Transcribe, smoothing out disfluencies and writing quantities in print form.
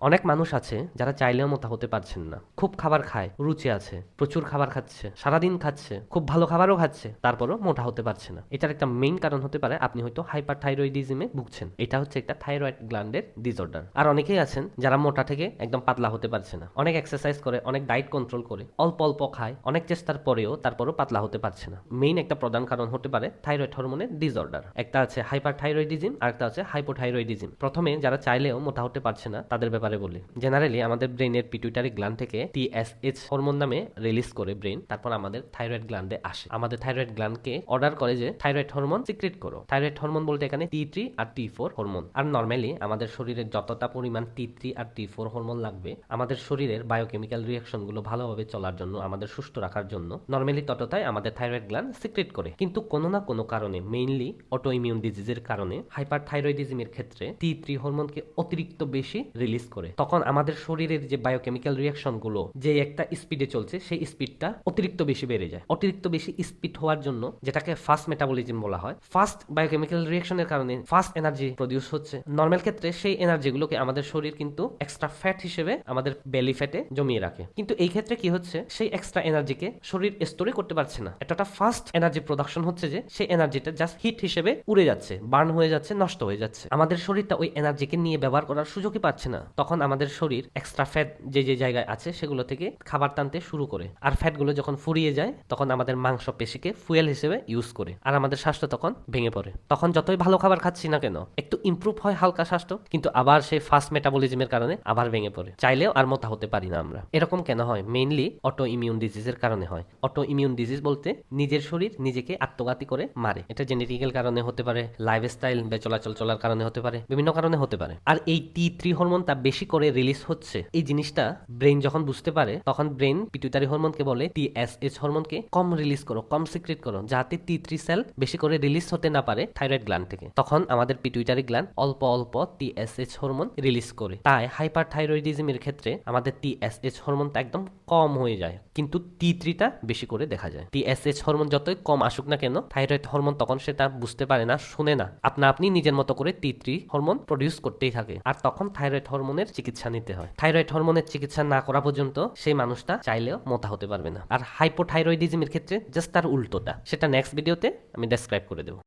অনেক মানুষ আছে যারা চাইলেও মোটা হতে পারছেন না। খুব খাবার খায়, রুচি আছে, প্রচুর খাবার খাচ্ছে, সারাদিন খাচ্ছে, খুব ভালো খাবারও খাচ্ছে, তারপরও মোটা হতে পারছে না। এটার একটা মেইন কারণ হতে পারে আপনি হয়তো হাইপারথাইরয়েডিজমে ভুগছেন। এটা হচ্ছে একটা থাইরয়েড গ্ল্যান্ডের ডিসঅর্ডার। আর অনেকেই আছেন যারা মোটা থেকে একদম পাতলা হতে পারছে না। অনেক এক্সারসাইজ করে, অনেক ডায়েট কন্ট্রোল করে, অল্প অল্প খায়, অনেক চেষ্টার পরেও তারপরও পাতলা হতে পারছে না। মেইন একটা প্রধান কারণ হতে পারে থাইরয়েড হরমোনের ডিসঅর্ডার। একটা আছে হাইপারথাইরয়েডিজম আর একটা আছে হাইপোথাইরয়েডিজম। প্রথমে যারা চাইলেও মোটা হতে পারছে না তাদের ব্যাপারে বলি। জেনারেলি আমাদের ব্রেনের পিটুইটারি গ্ল্যান্ড থেকে টিএসএইচ হরমোন নামে রিলিজ করে ব্রেন, তারপর আমাদের থাইরয়েড গ্ল্যান্ডে আসে। আমাদের থাইরয়েড গ্ল্যান্ডকে অর্ডার করে যে থাইরয়েড হরমোন সিক্রেট করো। থাইরয়েড হরমোন বলতে এখানে T3 আর T4 হরমোন। আর নর্মালি আমাদের শরীরে যতটা পরিমাণ T3 আর T4 হরমোন লাগবে আমাদের শরীরের বায়োকেমিক্যাল রিঅ্যাকশন গুলো ভালোভাবে চলার জন্য, আমাদের সুস্থ রাখার জন্য নর্মালি ততটাই আমাদের থাইরয়েড গ্ল্যান্ড সিক্রেট করে। কিন্তু কোনো না কোনো কারণে, মেইনলি অটো ইমিউন ডিজিজের কারণে হাইপারথাইরয়েডিজমের ক্ষেত্রে T3 হরমোনকে অতিরিক্ত বেশি রিলিজ করে। তখন আমাদের শরীরের যে বায়োকেমিক্যাল রিঅ্যাকশন গুলো যে একটা স্পিডে চলছে সেই স্পিডটা অতিরিক্ত বেশি বেড়ে যায়। অতিরিক্ত বেশি স্পিড হওয়ার জন্য, যেটাকে ফাস্ট মেটাবলিজম বলা হয়, ফাস্ট বায়োকেমিক্যাল রিঅ্যাকশনের কারণে ফাস্ট এনার্জি প্রডিউস হচ্ছে। নর্মাল ক্ষেত্রে সেই এনার্জিগুলোকে আমাদের শরীর কিন্তু এক্সট্রা ফ্যাট হিসেবে আমাদের বেলি ফ্যাটে জমিয়ে রাখে। কিন্তু এই ক্ষেত্রে কি হচ্ছে, সেই এক্সট্রা এনার্জিকে শরীর স্টোরে করতে পারছে না। এতটা ফাস্ট এনার্জি প্রোডাকশন হচ্ছে যে সেই এনার্জিটা জাস্ট হিট হিসেবে উড়ে যাচ্ছে, বার্ন হয়ে যাচ্ছে, নষ্ট হয়ে যাচ্ছে। আমাদের শরীরটা ওই এনার্জিকে নিয়ে ব্যবহার করার সুযোগই পাচ্ছে না। তখন আমাদের শরীর এক্সট্রা ফ্যাট যে যে জায়গায় আছে সেগুলো থেকে খাবার টানতে শুরু করে। আর ফ্যাটগুলো যখন ফুরিয়ে যায় তখন আমাদের মাংস পেশিকে ফুয়েল হিসেবে ইউজ করে। আর আমাদের স্বাস্থ্য তখন ভেঙে পড়ে। তখন যতই ভালো খাবার খাচ্ছি না কেন, একটু ইমপ্রুভ হয় হালকা স্বাস্থ্য, কিন্তু আবার সেই ফাস্ট মেটাবলিজমের কারণে আবার ভেঙে পড়ে। চাইলেও আর মোটা হতে পারি না আমরা। এরকম কেন হয়? মেইনলি অটো ইমিউন ডিজিজের কারণে হয়। অটো ইমিউন ডিজিজ বলতে নিজের শরীর নিজেকে আত্মঘাতী করে মারে। এটা জেনেটিক্যাল কারণে হতে পারে, লাইফস্টাইল বা চলাচল চলার কারণে হতে পারে, বিভিন্ন কারণে হতে পারে। আর এই T3 হরমোনটা বেশি করে রিলিজ হচ্ছে, এই জিনিসটা ব্রেন যখন বুঝতে পারে তখন ব্রেন পিটুইটারি হরমোনকে বলে TSH হরমোনকে কম রিলিজ করো, কম সিক্রেট করো, যাতে T3 সেল বেশি করে রিলিজ হতে না পারে থাইরয়েড গ্ল্যান্ড থেকে। তখন আমাদের পিটুইটারি গ্ল্যান্ড অল্প অল্প TSH হরমোন রিলিজ করে। তাই হাইপারথাইরয়েডিজমের ক্ষেত্রে আমাদের TSH হরমোনটা একদম কম হয়ে যায়, কিন্তু T3টা বেশি করে দেখা যায়। TSH হরমোন যতই কম আসুক না কেন, থাইরয়েড হরমোন তখন সেটা বুঝতে পারে না, শুনে না, আপনি নিজের মতো করে T3 হরমোন প্রডিউস করতেই থাকে। আর তখন থাইরয়েড হরমোনের চিকিৎসা নিতে হয়। থাইরয়েড হরমোনের চিকিৎসা না করা পর্যন্ত সেই মানুষটা চাইলেও মোটা হতে পারবে না। আর হাইপোথাইরয়েডিজমের ক্ষেত্রে জাস্ট তার উল্টোটা, সেটা নেক্সট ভিডিওতে আমি ডেসক্রাইব করে দেবো।